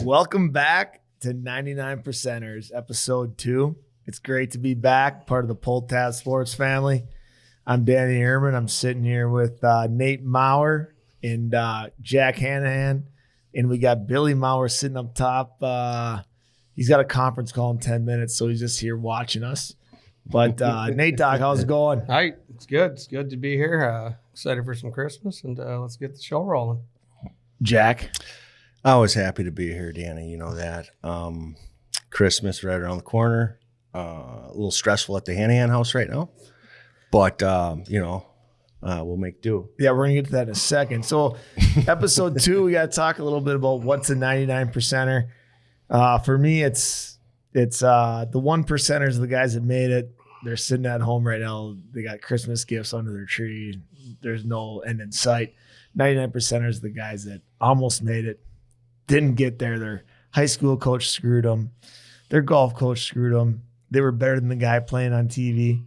Welcome back to 99%ers, episode 2. It's great to be back, part of the Pull Tab Sports family. I'm Danny Ehrman. I'm sitting here with Nate Maurer and Jack Hannahan, and we got Billy Maurer sitting up top. He's got a conference call in 10 minutes, so he's just here watching us. But Nate, Doc, how's it going? Hi, it's good. It's good to be here. Excited for some Christmas, and let's get the show rolling. Jack? I was happy to be here, Danny. You know that. Christmas right around the corner. A little stressful at the Hannahan house right now. But, we'll make do. Yeah, we're going to get to that in a second. So episode 2, we got to talk a little bit about what's a 99%er. For me, it's the 1%ers, the guys that made it. They're sitting at home right now. They got Christmas gifts under their tree. There's no end in sight. 99%ers, the guys that almost made it, didn't get there. Their high school coach screwed them. Their golf coach screwed them. They were better than the guy playing on TV.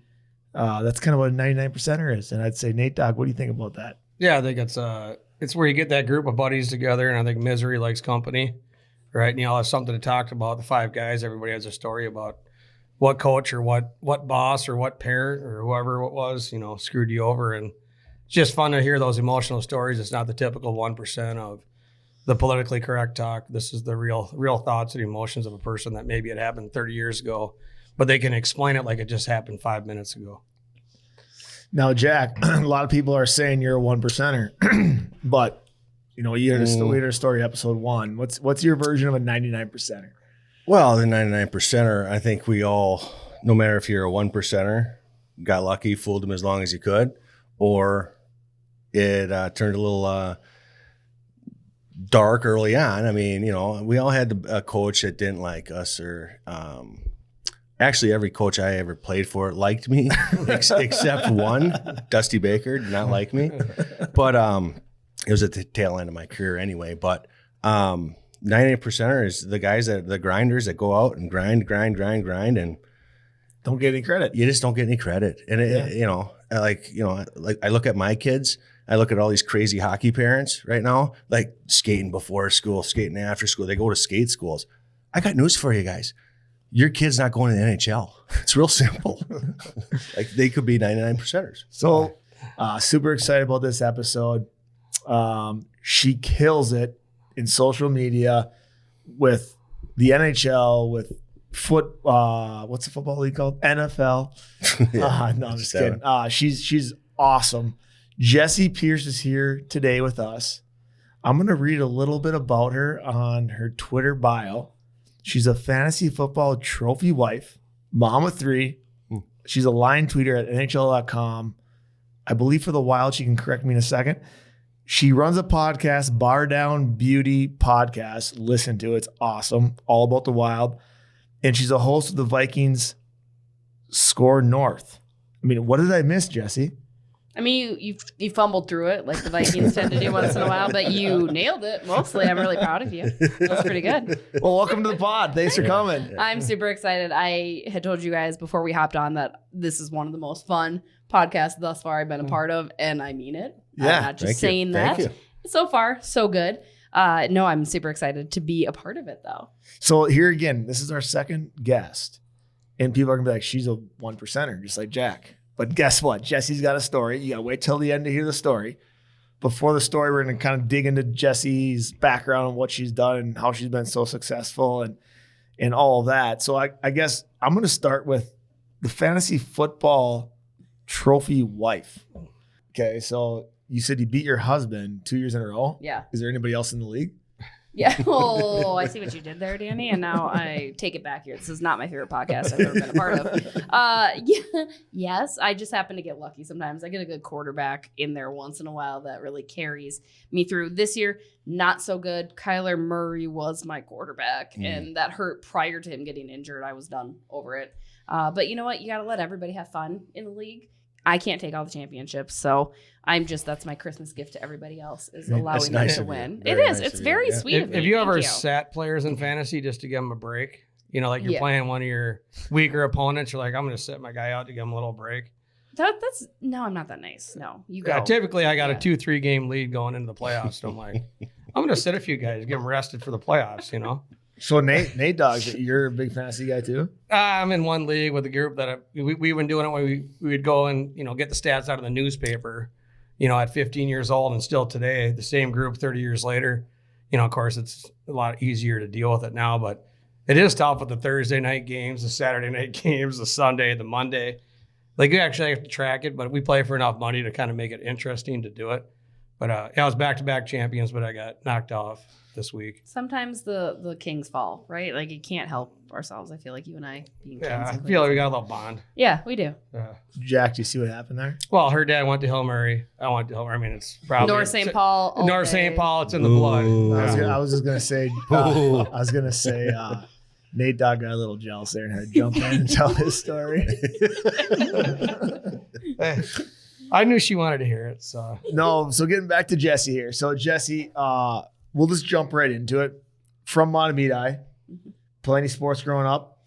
That's kind of what a 99%er is. And I'd say, Nate, Doc, what do you think about that? Yeah, I think it's where you get that group of buddies together, and I think misery likes company, right? And you all have something to talk about. The 5 guys, everybody has a story about what coach or what boss or what parent or whoever it was, screwed you over. And it's just fun to hear those emotional stories. It's not the typical 1% of the politically correct talk. This is the real thoughts and emotions of a person that maybe it happened 30 years ago, but they can explain it like it just happened 5 minutes ago. Now, Jack, a lot of people are saying you're a 1%er, but you heard a story episode 1. What's your version of a 99%er? Well, the 99%er, I think we all, no matter if you're a 1%er, got lucky, fooled them as long as you could, or it turned a little dark early on. I mean, we all had a coach that didn't like us, or actually every coach I ever played for liked me, except one, Dusty Baker, did not like me. But it was at the tail end of my career anyway. But 98%er is the guys the grinders that go out and grind, and don't get any credit. You just don't get any credit. And I look at my kids. I look at all these crazy hockey parents right now, like skating before school, skating after school. They go to skate schools. I got news for you guys. Your kid's not going to the NHL. It's real simple. Like, they could be 99%ers. So super excited about this episode. She kills it in social media with the NHL, with what's the football league called? NFL. Yeah, no, I'm just kidding. She's awesome. Jessi Pierce is here today with us. I'm going to read a little bit about her on her Twitter bio. She's a fantasy football trophy wife, mom of 3. She's a line tweeter at NHL.com. I believe for the Wild, she can correct me in a second. She runs a podcast, Bardown Beauty Podcast. Listen to it. It's awesome. All about the Wild. And she's a host of the Vikings Score North. I mean, what did I miss, Jessi? I mean, you fumbled through it like the Vikings tend to do once in a while, but you nailed it mostly. I'm really proud of you. That was pretty good. Well, welcome to the pod. Thanks for coming. I'm super excited. I had told you guys before we hopped on that this is one of the most fun podcasts thus far I've been a part of, and I mean it. Yeah, I'm not just saying that. So far, so good. No, I'm super excited to be a part of it, though. So here again, this is our second guest, and people are going to be like, she's a 1%er, just like Jack. But guess what? Jessi's got a story. You got to wait till the end to hear the story. Before the story, we're going to kind of dig into Jessi's background and what she's done and how she's been so successful and all of that. So I guess I'm going to start with the fantasy football trophy wife. Okay, so you said you beat your husband 2 years in a row? Yeah. Is there anybody else in the league? Yeah. Oh, I see what you did there, Danny. And now I take it back here. This is not my favorite podcast I've ever been a part of. Yes, I just happen to get lucky sometimes. I get a good quarterback in there once in a while that really carries me through. This year, not so good. Kyler Murray was my quarterback, and that hurt prior to him getting injured. I was done over it. But you know what? You got to let everybody have fun in the league. I can't take all the championships, so that's my Christmas gift to everybody else is allowing them to win. It is. It's very sweet of me. Have you ever sat players in fantasy just to give them a break? Like you're playing one of your weaker opponents. You're like, I'm going to sit my guy out to give him a little break. No, I'm not that nice. No, you go. Yeah, typically I got a 2-3 game lead going into the playoffs. So I'm like, I'm going to sit a few guys, get them rested for the playoffs, you know? So Nate Dogs, you're a big fantasy guy too? I'm in one league with a group that we've been doing it where we would go and, get the stats out of the newspaper, at 15 years old, and still today, the same group 30 years later. Of course, it's a lot easier to deal with it now, but it is tough with the Thursday night games, the Saturday night games, the Sunday, the Monday. Like, you actually have to track it, but we play for enough money to kind of make it interesting to do it. But I was back-to-back champions, but I got knocked off this week. Sometimes the Kings fall, right? Like, you can't help ourselves. I feel like you and I being Kings. Yeah, I feel like we got a little bond. Yeah, we do. Jack, do you see what happened there? Well, her dad went to Hill Murray. I went to Hill Murray. I mean, it's probably North St. Paul. North St. Paul. It's in the blood. I was just gonna say. Nate Dog got a little jealous there and had to jump in and tell his story. Hey, I knew she wanted to hear it. So getting back to Jessi here. So Jessi, we'll just jump right into it. From Matamidi, play any sports growing up?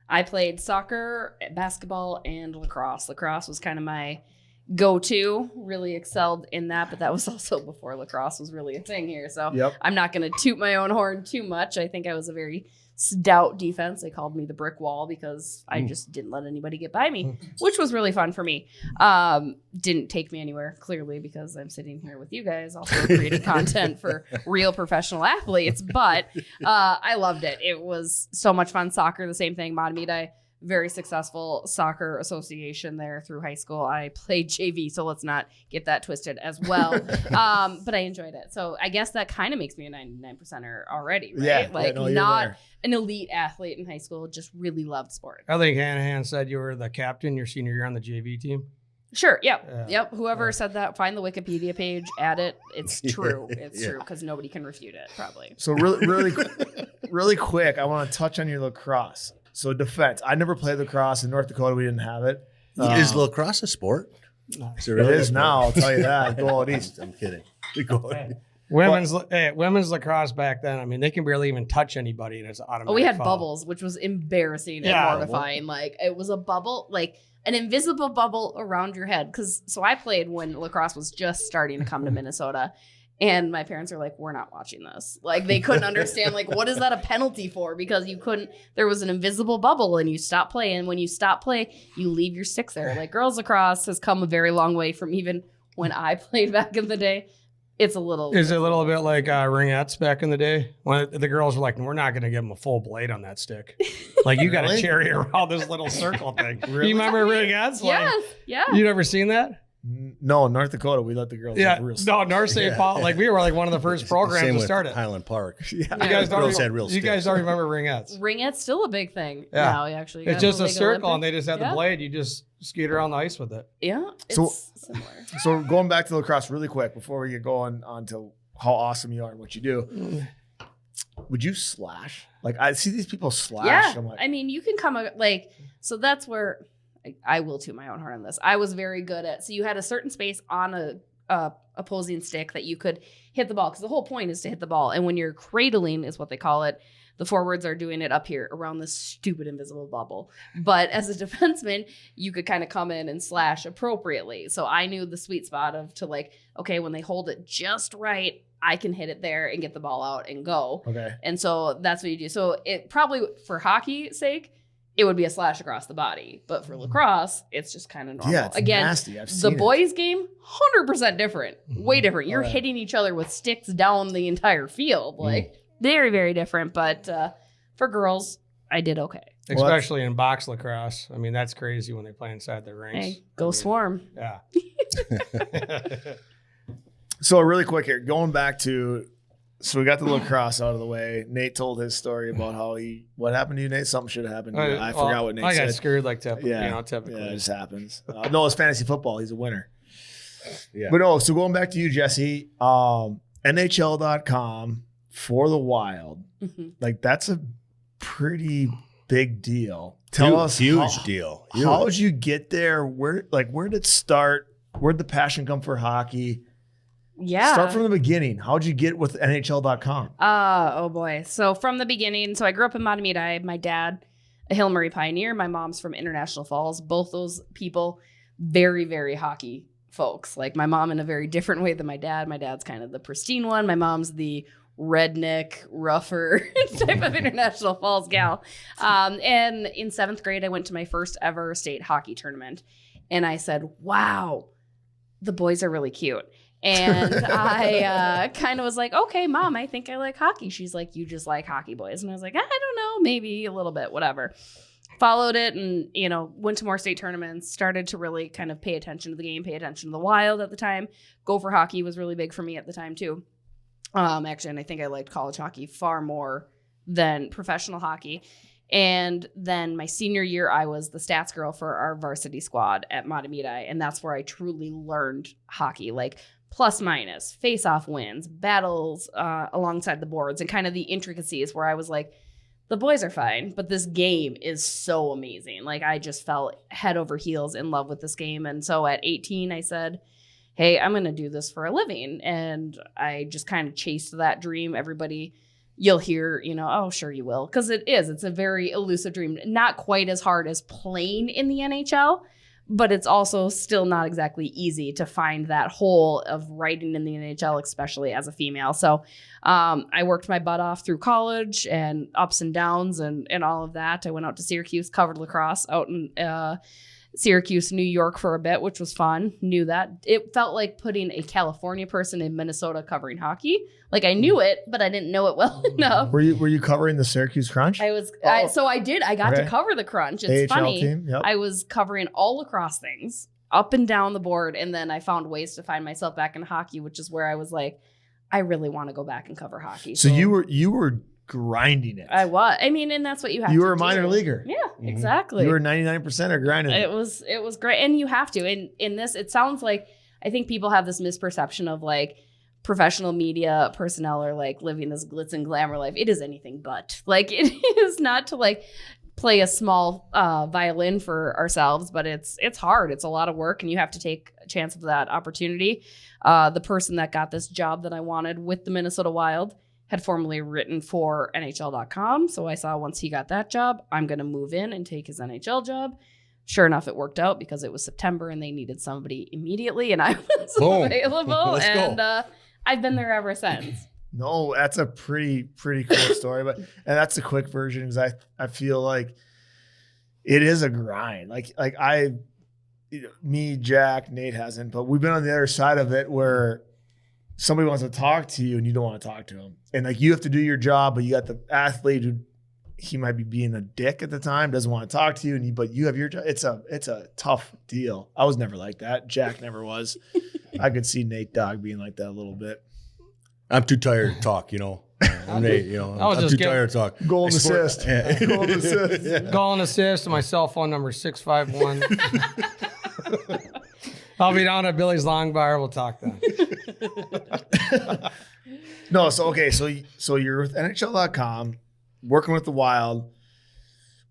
I played soccer, basketball, and lacrosse. Lacrosse was kind of my go-to. Really excelled in that, but that was also before lacrosse was really a thing here. So I'm not going to toot my own horn too much. I think I was a very stout defense. They called me the brick wall because I just didn't let anybody get by me, which was really fun for me. Didn't take me anywhere, clearly, because I'm sitting here with you guys also creating content for real professional athletes, but I loved it. It was so much fun. Soccer, the same thing. Matamidi, very successful soccer association there through high school. I played JV, so let's not get that twisted as well. But I enjoyed it. So I guess that kind of makes me a 99%er already, right? Not an elite athlete in high school, just really loved sport. I think Hannahan said you were the captain your senior year on the JV team. Sure. Yep. Whoever said that, find the Wikipedia page, add it. It's true. It's true because nobody can refute it, probably. So really quick, I want to touch on your lacrosse. So defense. I never played lacrosse in North Dakota. We didn't have it. Is lacrosse a sport? It is now. I'll tell you that. Go out east. I'm kidding. Women's lacrosse back then, I mean, they can barely even touch anybody, and it's automatic. Oh, we had foul. bubbles, which was embarrassing and mortifying. Like, it was a bubble, like an invisible bubble around your head. So I played when lacrosse was just starting to come to Minnesota. And my parents are like, we're not watching this. Like, they couldn't understand, like, what is that a penalty for? Because there was an invisible bubble and you stop play. And when you stop play, you leave your sticks there. Like, girls lacrosse has come a very long way from even when I played back in the day. It's a little. Is it a little bit like ringettes back in the day? When the girls were like, we're not going to give them a full blade on that stick. Like, you got to carry around this little circle thing. Really? You remember ringettes? Yes. Yeah. You never seen that? No, North Dakota, we let the girls. North St. Paul, like we were like one of the first programs to start it. Highland Park. You guys don't remember ringettes. Ringettes still a big thing. Yeah, now, actually. It's just a circle, Olympic. And they just have the blade. You just skate around the ice with it. Yeah, it's similar. So going back to lacrosse really quick before we get going on to how awesome you are and what you do. Would you slash? Like, I see these people slash. Yeah, I'm like, I mean, you can come so that's where. I will toot my own horn on this. I was very good at, so you had a certain space on a opposing stick that you could hit the ball, because the whole point is to hit the ball. And when you're cradling is what they call it, the forwards are doing it up here around this stupid invisible bubble. But as a defenseman, you could kind of come in and slash appropriately. So I knew the sweet spot of okay, when they hold it just right, I can hit it there and get the ball out and go. Okay. And so that's what you do. So it probably, for hockey's sake, it would be a slash across the body. But for lacrosse, it's just kind of normal. Yeah, it's nasty. I've seen the boys' game, 100% different. Way different. You're hitting each other with sticks down the entire field. Like, very, very different. But for girls, I did okay. Especially in box lacrosse. I mean, that's crazy when they play inside the rinks. Hey, go Swarm. Yeah. So really quick here, going back to, so we got the lacrosse out of the way. Nate told his story about how what happened to you, Nate? Something should have happened to you. I forgot what Nate said. I got screwed like typically. Typically. Yeah, it just happens. No, it's fantasy football. He's a winner. Yeah. But no, so going back to you, Jessi, NHL.com for the Wild. Like, that's a pretty big deal. Tell us. Huge deal. How did you get there? Where did it start? Where did the passion come for hockey? Yeah. Start from the beginning. How'd you get with NHL.com? Oh boy. So from the beginning, so I grew up in Matamidi. My dad, a Hill Murray pioneer. My mom's from International Falls. Both those people very, very hockey folks. Like my mom in a very different way than my dad. My dad's kind of the pristine one. My mom's the redneck, rougher type of International Falls gal. And in 7th grade, I went to my first ever state hockey tournament. And I said, wow, the boys are really cute. And I kind of was like, okay, Mom, I think I like hockey. She's like, you just like hockey boys. And I was like, I don't know, maybe a little bit, whatever. Followed it and, went to more state tournaments, started to really kind of pay attention to the game, pay attention to the Wild at the time. Gopher hockey was really big for me at the time too. Actually, and I think I liked college hockey far more than professional hockey. And then my senior year, I was the stats girl for our varsity squad at Matamidi. And that's where I truly learned hockey, like plus minus, face-off wins, battles alongside the boards, and kind of the intricacies where I was like, the boys are fine, but this game is so amazing. Like I just fell head over heels in love with this game. And so at 18, I said, hey, I'm going to do this for a living. And I just kind of chased that dream. Everybody, you'll hear, oh, sure you will. Because it's a very elusive dream. Not quite as hard as playing in the NHL, but it's also still not exactly easy to find that hole of writing in the NHL, especially as a female. So I worked my butt off through college and ups and downs and all of that. I went out to Syracuse, covered lacrosse out in Syracuse, New York for a bit, which was fun. Knew that. It felt like putting a California person in Minnesota covering hockey. Like I knew it, but I didn't know it well enough. Were you covering the Syracuse Crunch? I was. So I did. I got to cover the Crunch. It's AHL funny. Team, yep. I was covering all lacrosse things up and down the board, and then I found ways to find myself back in hockey, which is where I was like, I really want to go back and cover hockey. So you were grinding it. I was. I mean, and that's what you have to do. You were a minor leaguer. Yeah, exactly. You were 99% of grinding it. It was great. And you have to. And in this, it sounds like, I think people have this misperception of like professional media personnel are like living this glitz and glamour life. It is anything but. Like it is not to like play a small violin for ourselves, but it's hard. It's a lot of work and you have to take a chance of that opportunity. The person that got this job that I wanted with the Minnesota Wild had formerly written for NHL.com. So I saw once he got that job, I'm going to move in and take his NHL job. Sure enough, it worked out because it was September and they needed somebody immediately and I was available. And I've been there ever since. No, that's a pretty cool story. And that's a quick version because I feel like it is a grind. Like me, Jack, Nate hasn't, but we've been on the other side of it where somebody wants to talk to you and you don't want to talk to them. And like you have to do your job, but you got the athlete who he might be being a dick at the time, doesn't want to talk to you, but you have your job. It's a tough deal. I was never like that. Jack never was. I could see Nate Dogg being like that a little bit. I'm too tired to talk, I'm Nate, I'm too tired to talk. Goal and assist. Goal and assist. Yeah. Goal and assist. My cell phone number is 651. I'll be down at Billy's Long Bar. We'll talk then. No, so you're with NHL.com, working with the Wild.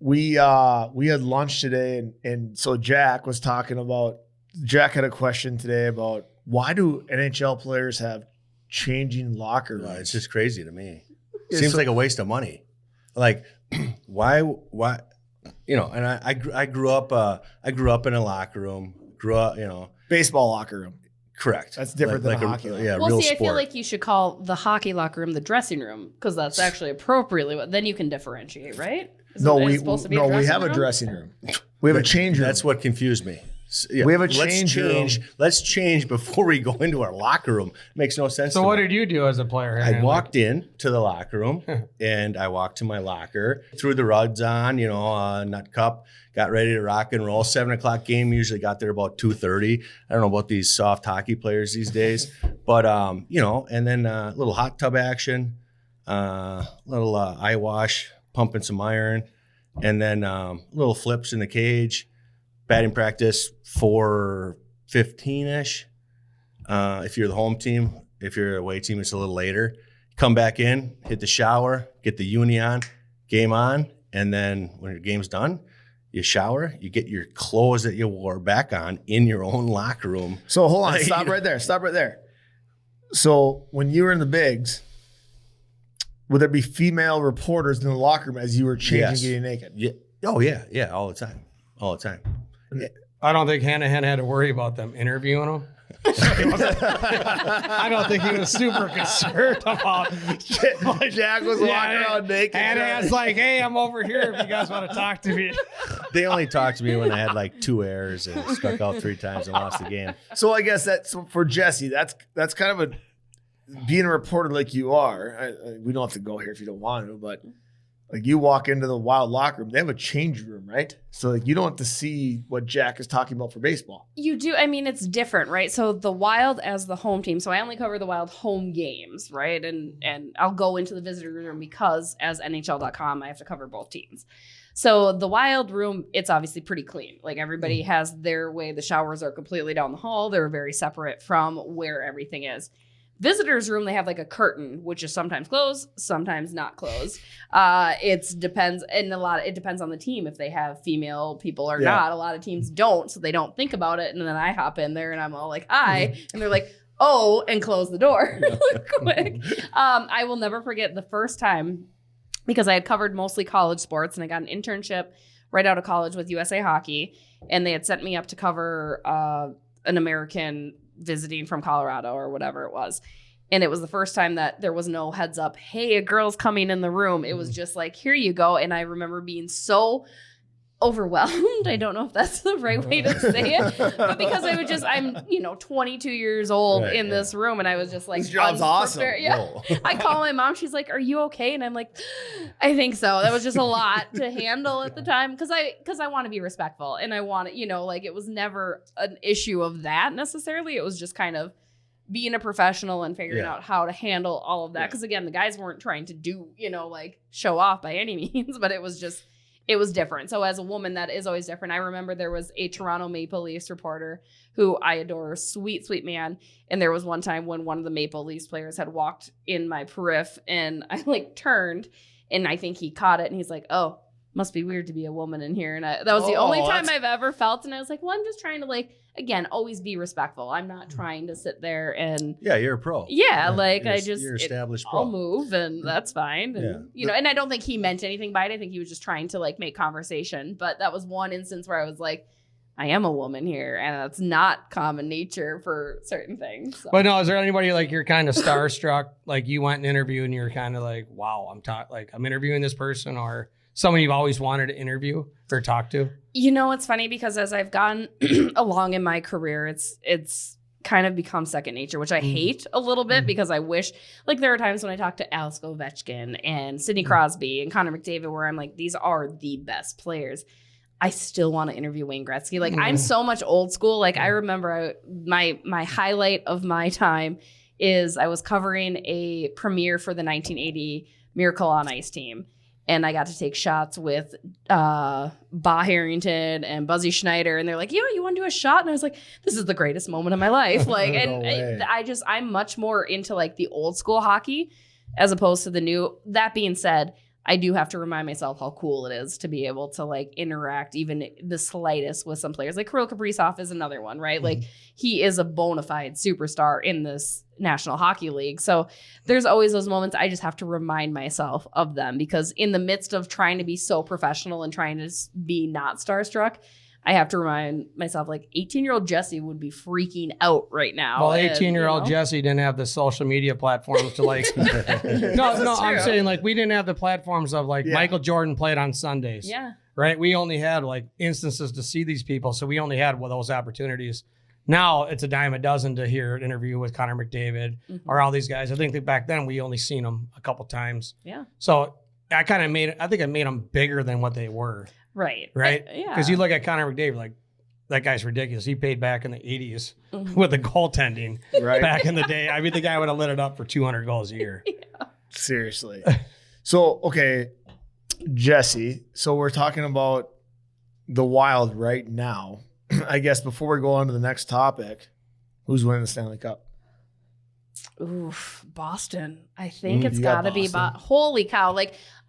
We had lunch today, and so Jack had a question today about why do NHL players have changing locker rooms? It's just crazy to me. Seems like a waste of money. Like, why? And I grew up in a locker room. Baseball locker room. Correct. That's different than a hockey locker room. Yeah, well, real see, sport. I feel like you should call the hockey locker room the dressing room because that's actually appropriately what. Then you can differentiate, right? We have a dressing room. We have a change room. That's what confused me. Yeah, we have a change room. Let's change before we go into our locker room. Makes no sense. So what did you do as a player? I walked in to the locker room and I walked to my locker, threw the rugs on, nut cup, got ready to rock and roll. 7:00 game, usually got there about 2:30. I don't know about these soft hockey players these days, but and then a little hot tub action, little eye wash, pumping some iron, and then little flips in the cage. Batting practice 4:15-ish. If you're the home team, if you're away team, it's a little later. Come back in, hit the shower, get the uni on, game on, and then when your game's done, you shower, you get your clothes that you wore back on in your own locker room. So hold on, stop right there. So when you were in the bigs, would there be female reporters in the locker room as you were changing, getting naked? Yeah. Oh yeah, all the time. I don't think Hannahan had to worry about them interviewing him. I don't think he was super concerned about. Jack was walking around naked. Hannahan's like, hey, I'm over here if you guys want to talk to me. They only talked to me when I had like 2 errors and struck out 3 times and lost the game. So I guess that's for Jessi. That's kind of being a reporter like you are. We don't have to go here if you don't want to, but like you walk into the Wild locker room, they have a change room, right? So like you don't have to see what Jack is talking about for baseball. You do. I mean, it's different, right? So the Wild as the home team. So I only cover the Wild home games, right? And I'll go into the visitor room because as NHL.com, I have to cover both teams. So the Wild room, it's obviously pretty clean. Like everybody has their way. The showers are completely down the hall. They're very separate from where everything is. Visitors room, they have like a curtain, which is sometimes closed, sometimes not closed. It depends, and it depends on the team if they have female people or not. A lot of teams don't, so they don't think about it. And then I hop in there and I'm all like, "Hi," and they're like, "Oh," and close the door quick. I will never forget the first time because I had covered mostly college sports and I got an internship right out of college with USA Hockey, and they had sent me up to cover an American visiting from Colorado or whatever it was. And it was the first time that there was no heads up, hey, a girl's coming in the room. It was just like, here you go. And I remember being so overwhelmed. I don't know if that's the right way to say it, but because I'm 22 years old in this room, and I was just like, this job's awesome. Yeah. I call my mom. She's like, are you okay? And I'm like, I think so. That was just a lot to handle at the time because I want to be respectful, and I want to, it was never an issue of that necessarily. It was just kind of being a professional and figuring out how to handle all of that. Because again, the guys weren't trying to do, show off by any means, but it was different. So as a woman, that is always different. I remember there was a Toronto Maple Leafs reporter who I adore, sweet, sweet man. And there was one time when one of the Maple Leafs players had walked in my periph and I turned and I think he caught it and he's like, oh, must be weird to be a woman in here. And that was the only time I've ever felt. And I was like, well, I'm just trying to again, always be respectful. I'm not trying to sit there and you're a pro. You're established pro. I'll move and that's fine. And and I don't think he meant anything by it. I think he was just trying to make conversation. But that was one instance where I was like, I am a woman here, and that's not common nature for certain things. So. But no, is there anybody you're kind of starstruck, you went and interviewed and you're kind of like, wow, I'm interviewing this person, or someone you've always wanted to interview or talk to? It's funny because as I've gone along in my career, it's kind of become second nature, which I hate a little bit because I wish, there are times when I talk to Alex Ovechkin and Sidney Crosby and Connor McDavid where I'm like, these are the best players. I still want to interview Wayne Gretzky. I'm so much old school. I remember my highlight of my time is I was covering a premiere for the 1980 Miracle on Ice team. And I got to take shots with Ba Harrington and Buzzy Schneider. And they're like, you want to do a shot? And I was like, this is the greatest moment of my life. I'm much more into the old school hockey as opposed to the new. That being said, I do have to remind myself how cool it is to be able to interact even the slightest with some players. Kirill Kaprizov is another one, right? He is a bona fide superstar in this National Hockey League. So there's always those moments I just have to remind myself of them because in the midst of trying to be so professional and trying to be not starstruck, I have to remind myself 18-year-old Jessi would be freaking out right now. Well, 18-year-old Jessi didn't have the social media platforms to No, I'm saying we didn't have the platforms of Michael Jordan played on Sundays. Yeah. Right? We only had instances to see these people. So we only had those opportunities. Now it's a dime a dozen to hear an interview with Connor McDavid or all these guys. I think that back then we only seen them a couple times. Yeah. So I made them bigger than what they were. Right. Yeah. Because you look at Connor McDavid, that guy's ridiculous. He paid back in the 80s with the goaltending back in the day. I mean, the guy would have lit it up for 200 goals a year. Yeah. Seriously. So, okay, Jessi, so we're talking about the Wild right now. I guess before we go on to the next topic, who's winning the Stanley Cup? Oof, Boston. I think it's got to be holy cow.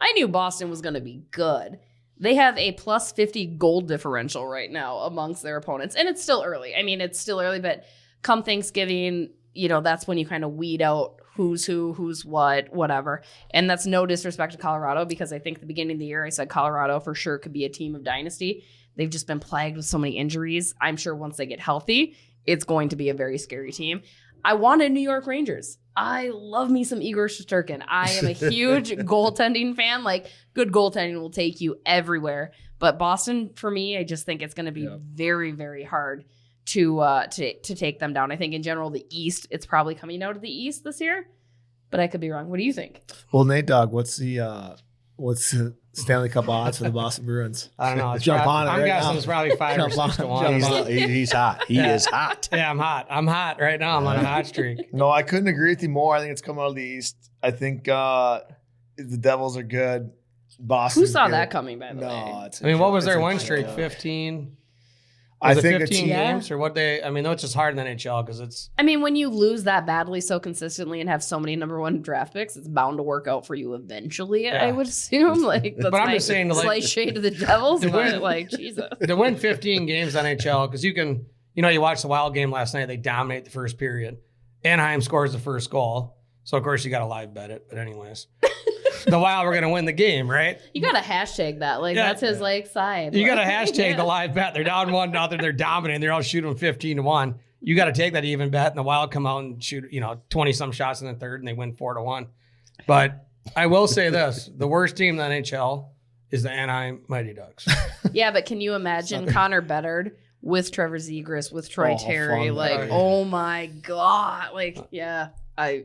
I knew Boston was going to be good. They have a plus 50 goal differential right now amongst their opponents. And it's still early. I mean, it's still early, but come Thanksgiving, that's when you kind of weed out who's who, who's what, whatever. And that's no disrespect to Colorado because I think at the beginning of the year I said Colorado for sure could be a team of dynasty. They've just been plagued with so many injuries. I'm sure once they get healthy, it's going to be a very scary team. I wanted New York Rangers. I love me some Igor Shesterkin. I am a huge goaltending fan. Like, good goaltending will take you everywhere. But Boston, for me, I just think it's going to be very, very hard to take them down. I think in general, the East, it's probably coming out of the East this year. But I could be wrong. What do you think? Well, Nate Dogg, what's the Stanley Cup odds for the Boston Bruins? I don't know. Jump on it. I'm guessing it's probably 5 or 6 to 1. He's hot. He is hot. Yeah, I'm hot. I'm hot right now. I'm on a hot streak. No, I couldn't agree with you more. I think it's coming out of the East. I think the Devils are good. Boston. Who saw that coming, by the way? I mean, what was their win streak? 15? I Was it think 15 it's games or what they? I mean, no, it's just hard in the NHL because it's. I mean, when you lose that badly so consistently and have so many number 1 draft picks, it's bound to work out for you eventually. Yeah. I would assume. Like, that's But I'm just saying, like, slight shade to the Devils, to but win- like Jesus. To win 15 games NHL, because you can, you watch the Wild game last night, they dominate the first period. Anaheim scores the first goal. So, of course, you got to live bet it. But anyways, the Wild were going to win the game, right? You got to hashtag that. Like, that's his, like, side. You got to hashtag the live bet. They're down 1-0. They're dominating. They're all shooting 15-1. You got to take that even bet, and the Wild come out and shoot, 20-some shots in the third, and they win 4-1. But I will say this. The worst team in the NHL is the Anaheim Mighty Ducks. Yeah, but can you imagine Connor Bedard with Trevor Zegras, with Troy Terry? fun. Like, oh my God. Like, yeah, I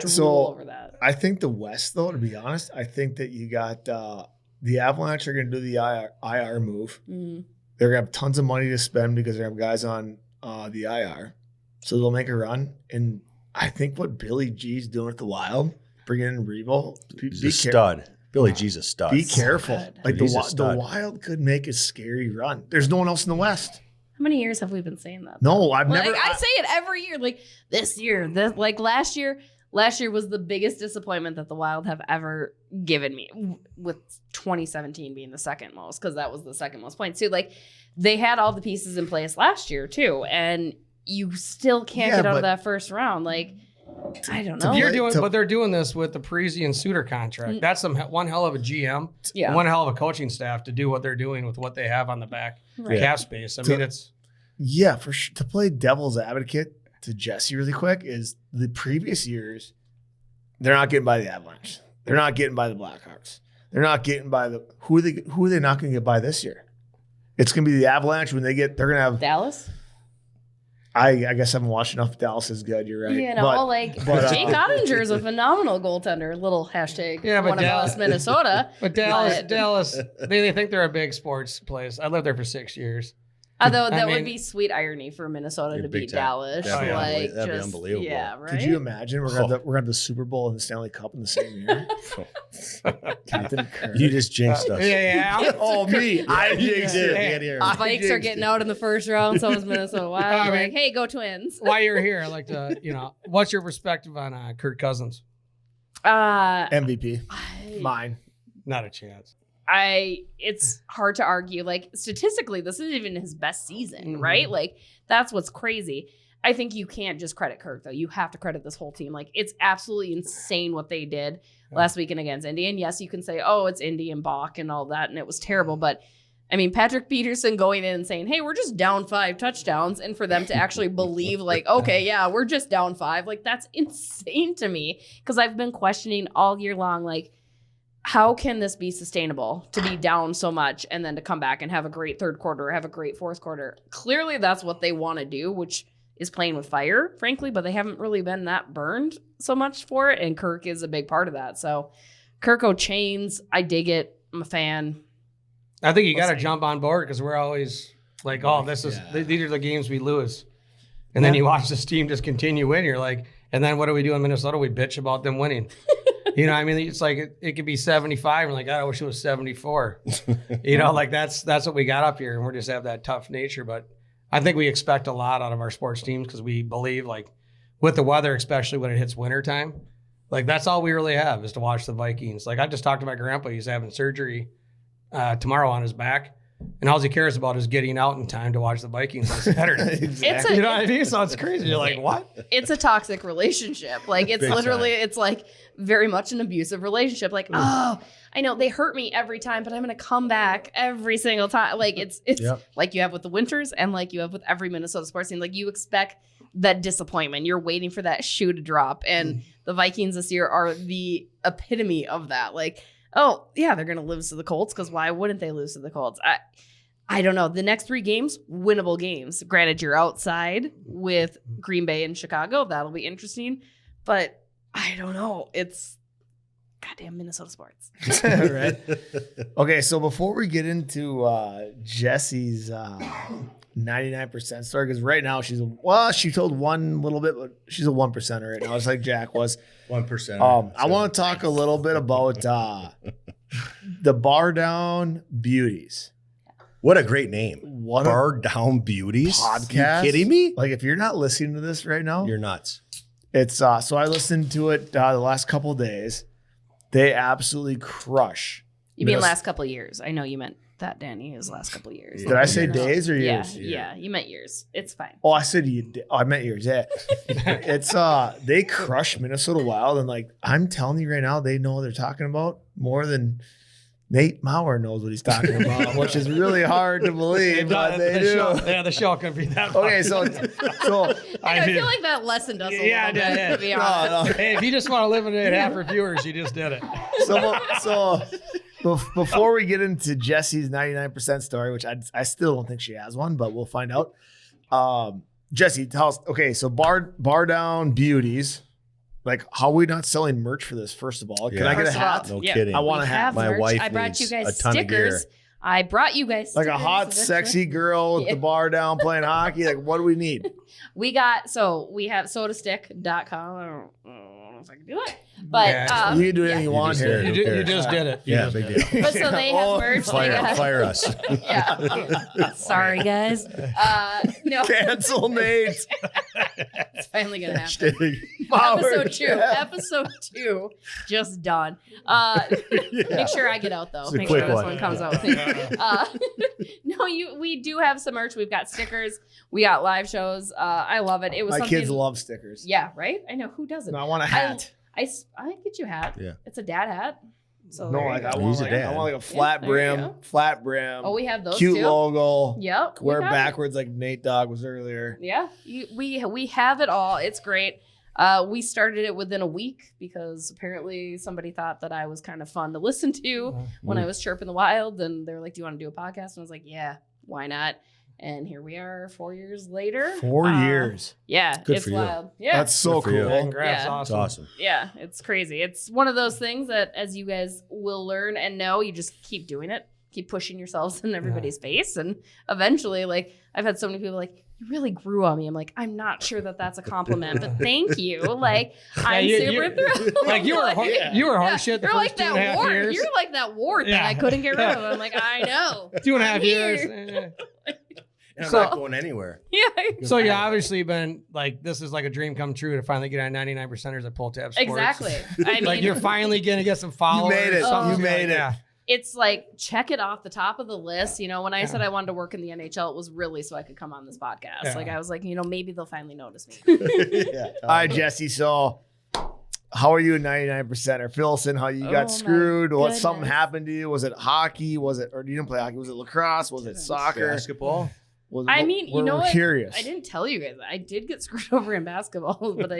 drool over that. I think the West, though, to be honest, I think that you got the Avalanche are going to do the IR move. Mm. They're going to have tons of money to spend because they have guys on the IR. So they'll make a run. And I think what Billy G's doing at the Wild, bringing in Revo, He's a stud. Billy G's a stud. Be careful. Like He's a the stud. Wild could make a scary run. There's no one else in the West. How many years have we been saying that? No, I've Like, never. I say it every year. Like, this year, like last year was the biggest disappointment that the Wild have ever given me, with 2017 being the second most, because that was the second most points too. Like, they had all the pieces in place last year too, and you still can't get out of that first round. Like, I don't know. But they're doing this with the Parisi and Suter contract. That's one hell of a GM, Yeah. one hell of a coaching staff to do what they're doing with what they have on the back cap space. I mean, it's Yeah, for sure. To play devil's advocate to Jessi really quick is the previous years, they're not getting by the Avalanche. They're not getting by the Blackhawks. They're not getting by the who are they not going to get by this year? It's going to be the Avalanche when they're going to have Dallas. I guess I haven't watched enough. Dallas is good. You're right. You know, Jake Ottinger is a phenomenal goaltender. Little hashtag but one of us, Minnesota. But Dallas, they think they're a big sports place. I lived there for 6 years. Although that would be sweet irony for Minnesota to beat time. Dallas. That'd be unbelievable. Yeah, right. Could you imagine we're gonna have the Super Bowl and the Stanley Cup in the same year? Captain Kirk. You just jinxed us. Yeah. Oh, me. I jinxed it. Vikes are getting out in the first round, so is Minnesota Wild. I mean, Like, hey, go Twins. While you're here, I'd like to, what's your perspective on Kirk Cousins? MVP. Mine. Not a chance. It's hard to argue. Like, statistically, this is even his best season, right? Like, that's what's crazy. I think you can't just credit Kirk, though. You have to credit this whole team. Like, it's absolutely insane what they did last weekend against Indy. And yes, you can say, oh, it's Indy and Bach and all that, and it was terrible. But, I mean, Patrick Peterson going in and saying, hey, we're just down 5 touchdowns, and for them to actually believe, like, okay, yeah, we're just down 5. Like, that's insane to me, because I've been questioning all year long, like, how can this be sustainable to be down so much and then to come back and have a great third quarter, have a great fourth quarter? Clearly, that's what they want to do, which is playing with fire, frankly, but they haven't really been that burned so much for it, and Kirk is a big part of that. So, Kirk O'Chains, I dig it. I'm a fan. I think you got to jump on board, because we're always like, oh, these are the games we lose. And then you watch this team just continue winning. You're like, and then what do we do in Minnesota? We bitch about them winning. You know, I mean, it's like it could be 75, and like, God, I wish it was 74. Like that's what we got up here, and we just have that tough nature. But I think we expect a lot out of our sports teams, because we believe, like, with the weather, especially when it hits wintertime, like, that's all we really have is to watch the Vikings. Like, I just talked to my grandpa. He's having surgery tomorrow on his back. And all he cares about is getting out in time to watch the Vikings on Saturday. Exactly. You know what I mean? So it's crazy. You're like, what? It's a toxic relationship. Like it's Big literally, time. it's like very much an abusive relationship. Like, oh, I know they hurt me every time, but I'm going to come back every single time. Like it's Yep. like you have with the Winters and like you have with every Minnesota sports team. Like you expect that disappointment. You're waiting for that shoe to drop. And the Vikings this year are the epitome of that. Like, oh yeah, they're going to lose to the Colts because why wouldn't they lose to the Colts? I don't know. The next 3 games, winnable games. Granted, you're outside with Green Bay and Chicago. That'll be interesting. But I don't know. It's goddamn Minnesota sports. Right. Okay, so before we get into Jessi's 99% story, because right now she told one little bit, but she's a 1%er right now, just like Jack was. 1%. I want to talk a little bit about the Bardown Beauties. What a great name. What a Bardown Beauties? podcast. You kidding me? Like if you're not listening to this right now, You're nuts. it's so I listened to it the last couple of days. They absolutely crush. You mean Minnes- last couple of years? I know you meant that, Danny. It was last couple of years. Did I say No. days or Yeah, years? yeah. You meant years. It's fine. Oh, I said you did. Oh, I meant yours. Yeah. It's they crush Minnesota Wild, and like I'm telling you right now, they know what they're talking about more than Nate Maurer knows what he's talking about, which is really hard to believe, but they do. The show could be that. Okay, so I feel like that lessened us a little bit, to be honest. Hey, if you just want to eliminate half our viewers, you just did it. Before we get into Jessi's 99% story, which I still don't think she has one, but we'll find out. Jessi, tell us. Okay, so Bardown Beauties. Like, how are we not selling merch for this? First of all, can I get a First of all, hat? No yeah. kidding. I want a We hat. have My merch. wife I brought needs you guys a ton of gear. stickers. I brought you guys Like a stickers hot, eventually. sexy girl with the bar down playing hockey. Like, what do we need? We have sodastick.com. I don't know if I can do it. But Yeah. You can do anything you want just here. did You, it. you just did it. You Yeah, just big did deal. it. but so they have Oh, merch. They got, Fire us. yeah. Sorry, guys. No, Cancel Nate. it's finally gonna happen. Maurer. Episode 2 just done. Make sure I get out though. It's a Make sure quick this one. one comes out with me. No, we do have some merch. We've got stickers. We got live shows. I love it. It was My something. kids love stickers. Yeah, right. I know who doesn't. No, I want a hat. I get you a hat. Yeah. It's a dad hat. So No, there you like go. I He's want a like, dad. I want like a flat there you brim, go. flat brim. Oh, we have those cute too. logo. Yep. we Wear got it. backwards like Nate Dogg was earlier. Yeah, we have it all. It's great. We started it within a week because apparently somebody thought that I was kind of fun to listen to when I was chirping the wild, and they were like, "Do you want to do a podcast?" And I was like, "Yeah, why not?" And here we are, 4 years later. 4 years. Yeah, Good it's for you. wild. Yeah, That's so Good for you. cool. Congrats. Yeah. It's Awesome. awesome. yeah, it's crazy. It's one of those things that, as you guys will learn and know, you just keep doing it, keep pushing yourselves in everybody's face, and eventually, like I've had so many people like, "You really grew on me." I'm like, I'm not sure that that's a compliment, but thank you. Like, I'm you- super you- thrilled. Like you were, you were Yeah, horseshit the you're first like 2.5 that wart. years. You're like that wart that Yeah. I couldn't get rid of. I'm like, I know. 2.5 I'm years. here. And I'm So- not going anywhere. Yeah. So you obviously been like, this is like a dream come true to finally get on 99%ers at Pull Tab Sports. Exactly. I mean, Like you're finally gonna get some followers. made it. Something's You gonna- made it. Yeah. it's like, check it off the top of the list. You know, when I said I wanted to work in the NHL, it was really so I could come on this podcast. Yeah. Like, I was like, maybe they'll finally notice me. Yeah. All right, Jessi. So, how are you a 99%er? Fill us in how you Oh, my got screwed. What something goodness. happened to you? Was it hockey? Was it, or you didn't play hockey? Was it lacrosse? Was it soccer? Basketball. I mean, you know we're what? Curious. I didn't tell you guys. I did get screwed over in basketball, but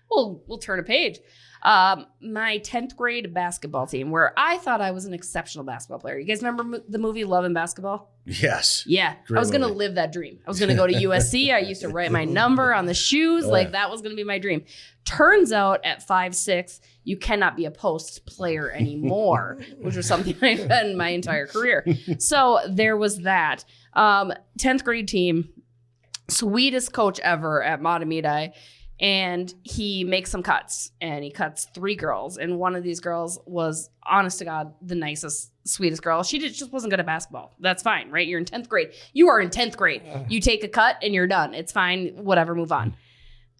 we'll turn a page. My 10th grade basketball team, where I thought I was an exceptional basketball player. You guys remember the movie Love and Basketball? Yes. Yeah, Great I was gonna movie. live that dream. I was gonna go to USC. I used to write my number on the shoes. Oh, Like yeah. that was gonna be my dream. Turns out at 5'6", you cannot be a post player anymore, which was something I've done my entire career. So there was that. 10th grade team, sweetest coach ever at Matamidi. And he makes some cuts, and he cuts 3 girls. And one of these girls was, honest to God, the nicest, sweetest girl. She just wasn't good at basketball. That's fine, right? You're in 10th grade. You are in 10th grade. You take a cut and you're done. It's fine. Whatever, move on.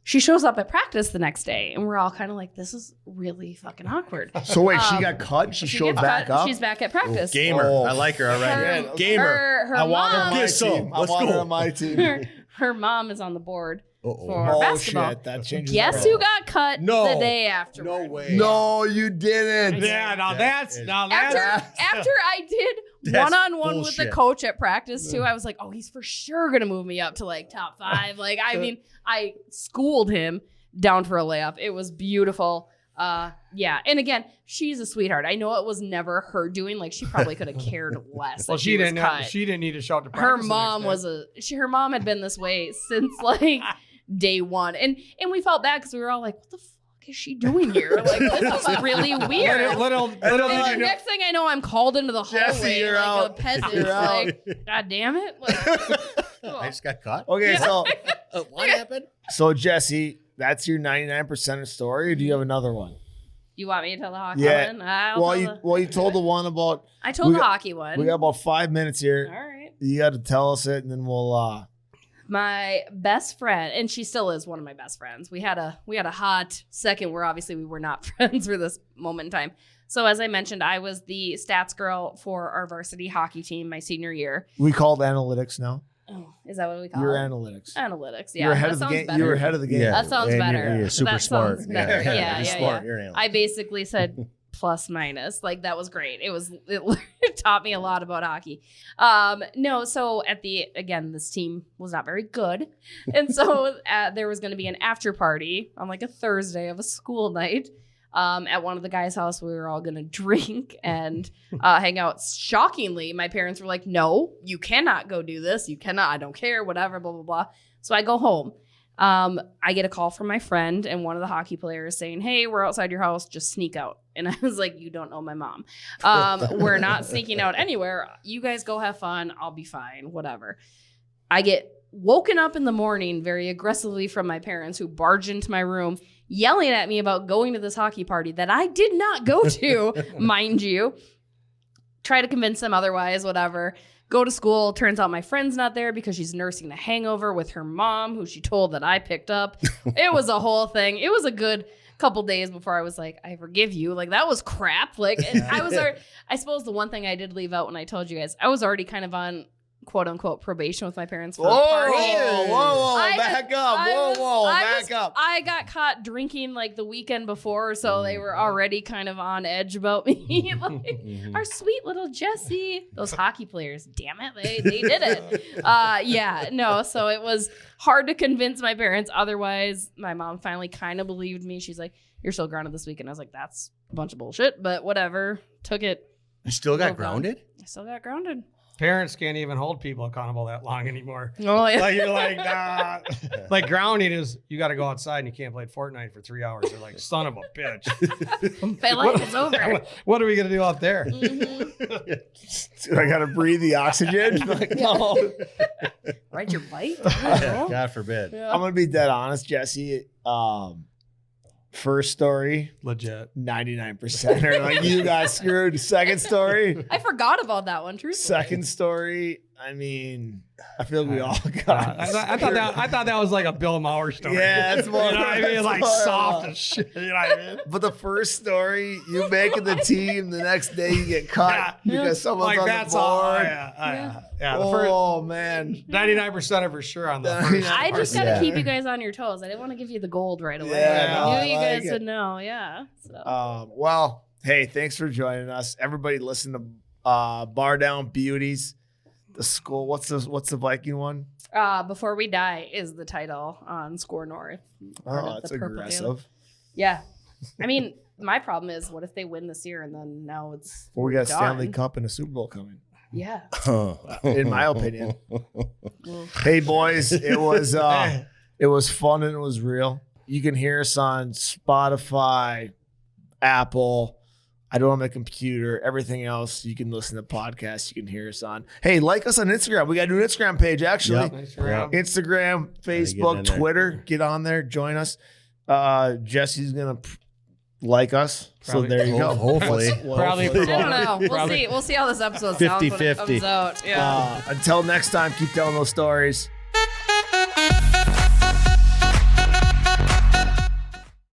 She shows up at practice the next day, and we're all kind of like, this is really fucking awkward. So wait, she got cut? She showed gets back cut, up? She's back at practice. Gamer. Oh. I like her already. Gamer. Her I want her on mom, my Get some. team. I Let's want her go. on my team. her mom is on the board Uh-oh. for Oh, basketball. shit. That changes Guess everything. who got cut No. the day after? No way. No, you didn't. Yeah, now that's After I did That's one-on-one with the bullshit. coach at practice too, I was like, oh, he's for sure gonna move me up to like top 5. Like, I mean, I schooled him down for a layup. It was beautiful. Yeah. And again, she's a sweetheart. I know it was never her doing. Like, she probably could have cared less. Well, that she was didn't. cut. She didn't need to show up to Her practice. mom was her mom had been this way since like day one, and we felt bad because we were all like, what the fuck is she doing here? Like, this is really weird. little And did the you know. next thing I know, I'm called into the hallway Jesse, you're like out. a peasant. You're out. Like, God damn it! Like, I just got caught. Okay, so What happened? so Jesse, that's your 99% story, or do you have another one? you want me to tell the hockey Yeah. one? You told the one about I told we the got- hockey one. we got about 5 minutes All here. right. You got to tell us it, and then we'll My best friend, and she still is one of my best friends. We had a hot second where obviously we were not friends for this moment in time. So as I mentioned, I was the stats girl for our varsity hockey team my senior year. we called analytics now. Oh, is that what we call You're it? analytics. Analytics. Yeah, You're ahead that of the sounds game. better. You were ahead of the game. That sounds and better. You're super That smart. sounds better. Yeah, you're yeah, smart. yeah. You're an animal. I basically said plus minus. Like, that was great. It taught me a lot about hockey. No, so this team was not very good. And so there was going to be an after party on like a Thursday of a school night. At one of the guys' house, we were all going to drink and hang out. Shockingly, my parents were like, no, you cannot go do this. You cannot. I don't care, whatever, blah, blah, blah. So I go home. I get a call from my friend and one of the hockey players saying, hey, we're outside your house. Just sneak out. And I was like, you don't know my mom. We're not sneaking out anywhere. You guys go have fun. I'll be fine. Whatever. I get woken up in the morning very aggressively from my parents, who barged into my room yelling at me about going to this hockey party that I did not go to, mind you. Try to convince them otherwise, whatever. Go to school. Turns out my friend's not there because she's nursing a hangover with her mom, who she told that I picked up. It was a whole thing. It was a good couple days before I was like, I forgive you. Like, that was crap. Like, and I suppose the one thing I did leave out when I told you guys, I was already kind of on quote unquote probation with my parents for a party. Back up. Back up. I got caught drinking like the weekend before, so they were already kind of on edge about me. Like, our sweet little Jessie. Those hockey players, damn it, they did it. So it was hard to convince my parents. Otherwise, my mom finally kind of believed me. She's like, you're still grounded this weekend. I was like, that's a bunch of bullshit, but whatever. Took it. You still got Moved on. grounded? I still got grounded. Parents can't even hold people accountable that long anymore. Oh, yeah. Like, you're like, nah. Like, grounding is, you got to go outside and you can't play Fortnite for 3 hours. They're like, son of a bitch. My life is over. What are we going to do out there? Dude, I got to breathe the oxygen. Like, no. Ride your bike? God forbid. I'm going to be dead honest, Jesse. First story, Legit. 99%. Or like, you got screwed. Second story. I forgot about that one, truthfully. Second story, I mean, I feel like we all got I thought that was like a Bill Maher story. Yeah, it's more. You know what I mean? Like, soft as shit. You know what I mean? But the first story, you making the team, the next day you get cut because someone's Like, on that's the board. all. Yeah. The first Oh, man. 99% are for sure on the 99%. first. I just got to Yeah. keep you guys on your toes. I didn't want to give you the gold right away. Yeah, no, I knew you I like guys it. would know. Yeah. So. Well, hey, thanks for joining us. Everybody listen to Bardown Beauties. The school. What's the Viking one? Before We Die is the title on Score North. Part Oh, of that's the Purple aggressive. Daily. Yeah. I mean, my problem is, what if they win this year and then now it's Well, we got a Stanley gone? Cup and a Super Bowl coming. Yeah. In my opinion. Hey, boys, it was fun and it was real. You can hear us on Spotify, Apple. I don't have my computer. Everything else, you can listen to podcasts. You can hear us on. Hey, like us on Instagram. We got a new Instagram page, actually. Yep. Instagram, Facebook, in there. Twitter. Get on there. Join us. Jesse's going to like us. Probably. So there you go. Hopefully. Probably. I don't know. We'll Probably. see. We'll see how this episode sounds when it 50-50. comes out. Yeah. Until next time, keep telling those stories.